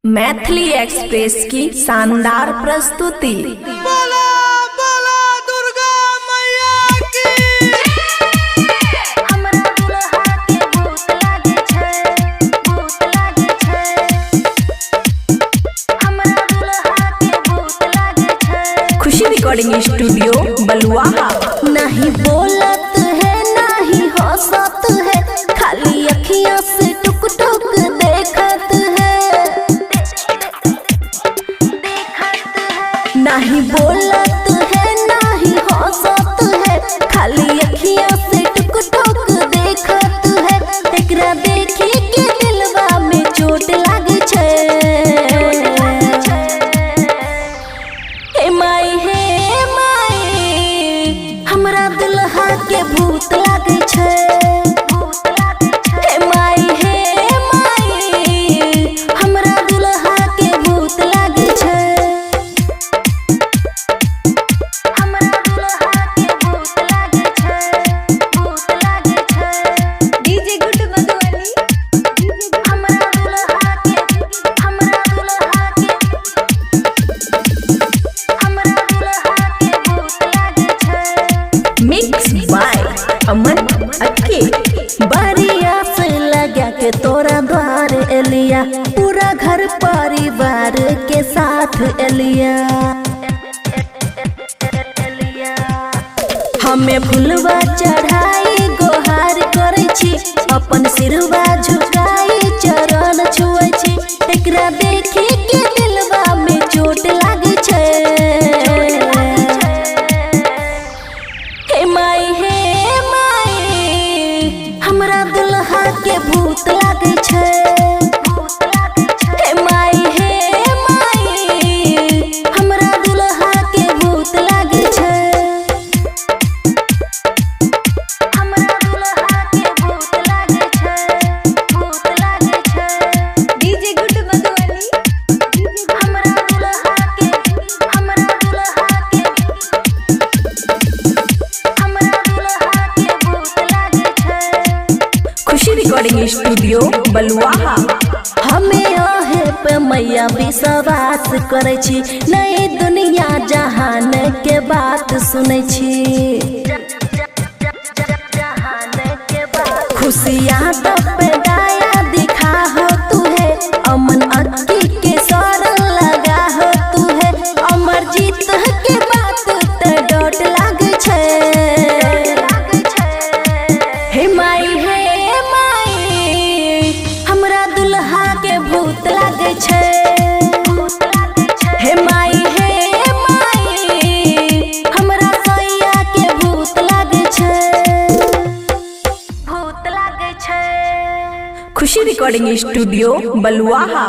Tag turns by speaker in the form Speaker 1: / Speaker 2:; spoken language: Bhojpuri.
Speaker 1: मैथिली एक्सप्रेस की शानदार प्रस्तुति।
Speaker 2: बोला बोला दुर्गा मैया की।
Speaker 3: हमरा दुल्हा के भूत लागे छै, भूत लागे छै। हमरा दुल्हा के भूत लागे छै।
Speaker 1: खुशी रिकॉर्डिंग स्टूडियो बलुआहा।
Speaker 3: नहीं बोलत है नहीं हंसत है, खाली अखियां से टुक टुक देखत है। नहीं बोलत है नहीं हंसत है, खाली अखियां से टुक टुक देखत है। एकरा देखी के दिलवा में चोट लागे छै। हे माई हमरा दुल्हा के भूत लागे छै। हे माई हमरा दुल्हा के भूत लागे छै। हमरा दुल्हा के भूत लागे छै, भूत लागे छै। DJ good Madhubani. हमरा दुल्हा के हमरा दुल्हा के भूत लागे छै।
Speaker 1: मिक्स बाय अमन अक्के।
Speaker 3: बारिया से लगा के तोरा द्वार एलिया, पूरा घर परिवार के साथ एलिया। हमें फुलवा चढ़ाई गोहार करे छी, अपन सिरवा झुकाई चरण छुए छी। एकरा देखी के दिलवा में चोट लागे छै। हे माई हमरा दुल्हा के भूत लागे छै। हे माई हमरा दुल्हा के भूत लागे छै। हमरा दुल्हा के भूत लागे छै, भूत लागे छै। DJ good Madhubani. हमरा दुल्हा के हमरा दुल्हा के हमरा दुल्हा के भूत लागे छै।
Speaker 1: खुशी रिकॉर्डिंग स्टूडियो बलुआहा।
Speaker 3: हमें ओहे पे मैया विश्वास करे छी, नई दुनिया जहान के बात सुने छी। खुशियाँ पे दाया दिखा हो तू है, अमन अक्की के शरण लगा हो तू है। अमर जीत के बात ते डोट लागे छै। हे माई हमरा दुल्हा के भूत लागे छै। हे माई हमरा सैया के भूत लागे छै, भूत लागे छै।
Speaker 1: खुशी रिकॉर्डिंग स्टूडियो बलुआहा।